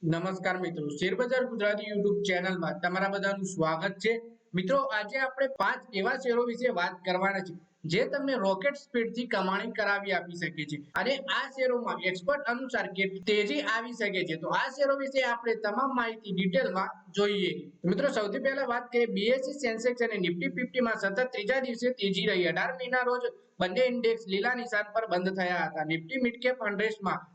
નમસ્કાર મિત્રો, શેરબજાર ગુજરાતી યુટ્યુબ ચેનલમાં તમારા બધાનું સ્વાગત છે। મિત્રો, આજે આપણે 5 એવા શેરો વિશે વાત કરવાના છે જે તમને રોકેટ સ્પીડથી કમાણી કરાવી આપી શકે છે અને આ શેરોમાં એક્સપર્ટ અનુસાર કે તેજી આવી શકે છે। તો આ શેરો વિશે આપણે તમામ માહિતી ડિટેલમાં જોઈએ। મિત્રો, સૌથી પહેલા વાત કરીએ બીએસઈ સેન્સેક્સ અને નિફ્ટી 50 માં સતત ત્રીજા દિવસે તેજી રહી। 18 મહિના રોજ બંને ઇન્ડેક્સ લીલા નિશાન પર બંધ થયા હતા। નિફ્ટી મિડ કેપ 100 માં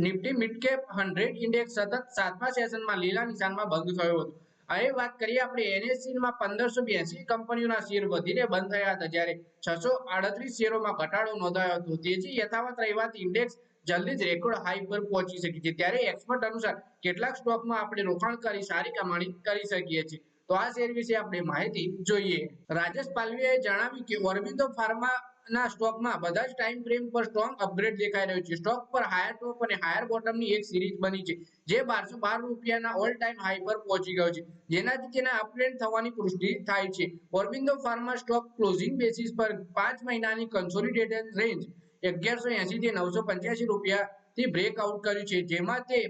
નિફ્ટી મિડ કેપ 100 ઇન્ડેક્સ સતત 7મા સેશનમાં લીલા નિશાનમાં બંધ થયો હતો। હવે વાત કરીએ આપણે એનએસઈ માં 1582 કંપનીઓના શેર વધીને બંધ થયા હતા, જ્યારે 638 શેરોમાં ઘટાડો નોંધાયો હતો। તેજી યથાવત રહેવાથી ઇન્ડેક્સ જલ્દી જ રેકોર્ડ હાઈ પર પહોંચી શકે છે। ત્યારે એક્સપર્ટ અનુસાર કેટલાક સ્ટોકમાં આપણે રોકાણ કરી સારી કમાણી કરી શકીએ છીએ। તો આ શેર વિશે આપણે માહિતી જોઈએ। રાજેશ પાલવીએ જણાવ્યું કે ઓર્બિંદો ફાર્મા ના સ્ટોકમાં બધા જ ટાઈમ ફ્રેમ પર સ્ટ્રોંગ અપગ્રેડ દેખાઈ રહ્યો છે। સ્ટોક પર હાયર ટોપ અને હાયર બોટમની એક સિરીઝ બની છે જે 1212 રૂપિયાના ઓલ ટાઈમ હાઈ પર પહોંચી ગયો છે, જેનાથી તેના અપગ્રેડ થવાની પુષ્ટિ થાય છે। ઓર્બિંદો ફાર્મા સ્ટોક ક્લોઝિંગ બેસિસ પર 5 મહિનાની કન્સોલિડેટેડ રેન્જ 1180 થી 985 રૂપિયાથી બ્રેકઆઉટ કર્યું છે, જેમાં તે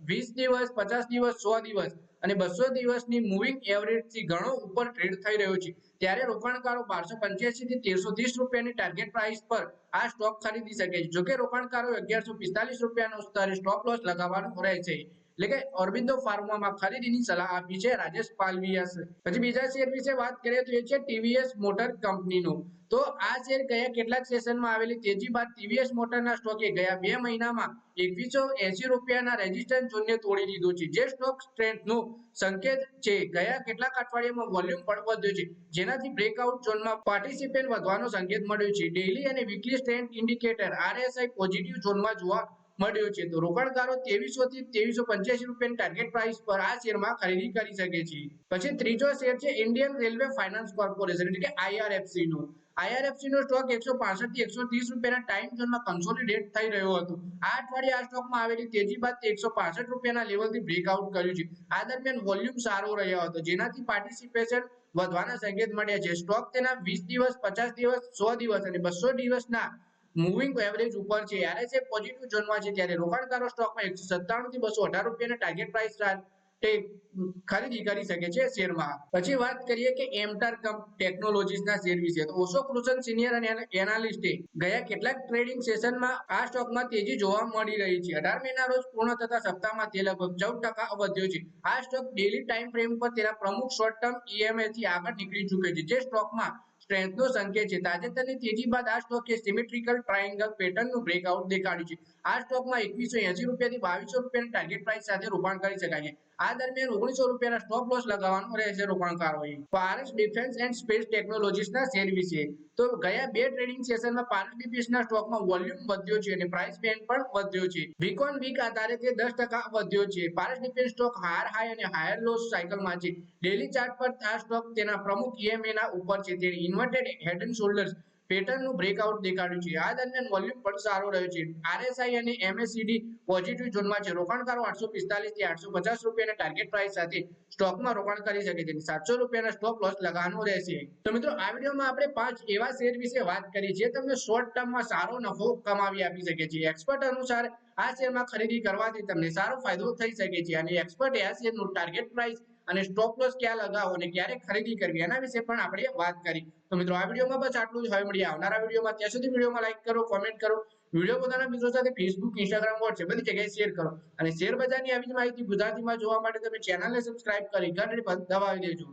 20 દિવસ, 50 દિવસ, 100 દિવસ અને 200 દિવસની મૂવિંગ એવરેજથી ઘણો ઉપર ટ્રેડ થઈ રહ્યો છે। ત્યારે રોકાણકારો 1285 થી 1330 રૂપિયાની ટાર્ગેટ પ્રાઇસ પર આ સ્ટોક ખરીદી શકે છે। જોકે રોકાણકારો 1145 રૂપિયાનો સ્તરે સ્ટોપ લોસ લગાવવાનું રહેશે। એટલે કે ઓર્બિંદો ફાર્મામાં ખરીદીની સલાહ આપી છે રાજેશ પાલવીએ। પછી બીજા શેર વિશે વાત કરીએ તો એ છે ટીવીએસ મોટર કંપનીનો। તો આ શેર ગયા કેટલાક સેશનમાં આવેલી તેજી બાદ ટીવીએસ મોટરના સ્ટોકે ગયા 2 મહિનામાં 2180 રૂપિયાના રેઝિસ્ટન્સ ઝોનને તોડી દીધો છે, જે સ્ટોક સ્ટ્રેન્થનો સંકેત છે। ગયા કેટલાક અઠવાડિયામાં વોલ્યુમ પણ વધ્યો છે, જેનાથી બ્રેકઆઉટ ઝોનમાં પાર્ટિસિપેન્ટ વધવાનો સંકેત મળ્યો છે। ડેઇલી અને weekly strength indicator RSI positive ઝોનમાં જોવા મળ્યો છે। તો રોકાણકારો 2300 થી 2385 રૂપિયાની ટાર્ગેટ પ્રાઇસ પર આ શેરમાં ખરીદી કરી શકે છે। પછી ત્રીજો શેર છે ઇન્ડિયન રેલવે ફાઇનાન્સ કોર્પોરેશન એટલે કે આઈઆરએફસી નો। આઈઆરએફસી નો સ્ટોક 165 થી 130 રૂપિયાના ટાઈમ ઝોનમાં કન્સોલિડેટ થઈ રહ્યો હતો। આ અઠવાડિયે આ સ્ટોકમાં આવેલી તેજી બાદ 165 રૂપિયાના લેવલથી બ્રેકઆઉટ કર્યું છે। આ દરમિયાન વોલ્યુમ સારો રહ્યો હતો, જેનાથી પાર્ટિસિપેશન વધવાના સંકેત મળ્યા છે। સ્ટોક તેના 20 દિવસ, 50 દિવસ, 100 દિવસ અને 200 દિવસના મૂવિંગ એવરેજ ઉપર છે। આરએસઆઈ પોઝિટિવ ઝોનમાં છે, ત્યારે રોકાણકારો સ્ટોકમાં 197 થી 218 રૂપિયાના ટાર્ગેટ પ્રાઇસ સાથે ખરીદી કરી શકે છે શેરમાં। પછી વાત કરીએ કે એમટાર ટેકનોલોજીસના શેર વિશે। તો ઓશો કૃષ્ણ સિનિયર અને એનાલિસ્ટે ગયા કેટલાક ટ્રેડિંગ સેશનમાં આ સ્ટોકમાં તેજી જોવા મળી રહી છે। 18 મહિના રોજ પૂર્ણ થતા સપ્તાહમાં તે લગભગ 14% વધ્યો છે। આ સ્ટોક ડેલી ટાઈમ ફ્રેમ પર તેના પ્રમુખ શોર્ટ ટર્મ ઈએમએ થી આગળ નીકળી ચૂક્યો છે, જે સ્ટોકમાં સ્ટ્રેન્થનો સંકેત છે। તાજેતરની તેજી બાદ આ સ્ટોકે સિમેટ્રિકલ ટ્રાયેંગલ પેટર્નનું બ્રેકઆઉટ દેખાડ્યું છે। આ સ્ટોકમાં 2180 રૂપિયાથી 2200 રૂપિયાની ટાર્ગેટ પ્રાઇસ સાથે રોકાણ કરી શકાય છે। આ દરમિયાન 1900 રૂપિયાના સ્ટોપ લોસ લગાવવાનો રહેશે રોકાણકારોએ। પારસ ડિફેન્સ એન્ડ સ્પેસ ટેકનોલોજીસના શેર વિશે। તો ગયા 2 ટ્રેડિંગ સેશનમાં પારસ ડિફેન્સના સ્ટોકમાં વોલ્યુમ વધ્યો છે અને પ્રાઇસ બેન્ડ પણ વધ્યો છે। વીક ઓન વીક આધારે તે 10% વધ્યો છે। પારસ ડિફેન્સ સ્ટોક હાયર હાઈ અને હાયર લો સાયકલમાં છે। ડેલી ચાર્ટ પર આ સ્ટોક તેના પ્રમુખ ઈએમએ ના ઉપર છે। તે ઇન્વર્ટેડ હેડ એન્ડ શોલ્ડર્સ પેટર્નનું બ્રેકઆઉટ દેખાડ્યું છે। આ દરમિયાન વોલ્યુમ પણ સારો રહ્યો છે। આરએસઆઈ અને એમએસીડી પોઝિટિવ ઝોનમાં છે। રોકાણકારો 845 થી 850 રૂપિયાના ટાર્ગેટ પ્રાઇસ સાથે સ્ટોકમાં રોકાણ કરી શકે છે। 700 રૂપિયાના સ્ટોપ લોસ લગાવવાનો રહેશે। તો મિત્રો, આ વિડીયોમાં આપણે 5 એવા શેર વિશે વાત કરી જે તમને શોર્ટ ટર્મમાં સારો નફો કમાવી આપી શકે છે। એક્સપર્ટ અનુસાર આ શેરમાં ખરીદી કરવાથી તમને સારો ફાયદો થઈ શકે છે અને એક્સપર્ટ આ શેરનું ટાર્ગેટ પ્રાઇસ અને સ્ટોપ લોસ ક્યાં લગાવો અને ક્યારે ખરીદી કરવી એના વિશે પણ આપણે વાત કરી। તો મિત્રો, આ વિડીયોમાં બસ આટલું જ। હવે મળીએ આવનારા વિડીયોમાં। ત્યાં સુધી વિડીયોમાં લાઈક કરો, કોમેન્ટ કરો, વિડીયો પોતાના મિત્રો સાથે ફેસબુક, ઇન્સ્ટાગ્રામ, વોટ્સએપ બધી જગ્યાએ શેર કરો અને શેર બજારની આવી જ માહિતી ગુજરાતીમાં જોવા માટે તમે ચેનલને સબસ્ક્રાઇબ કરી ઘંટડી પર દબાવી દેજો।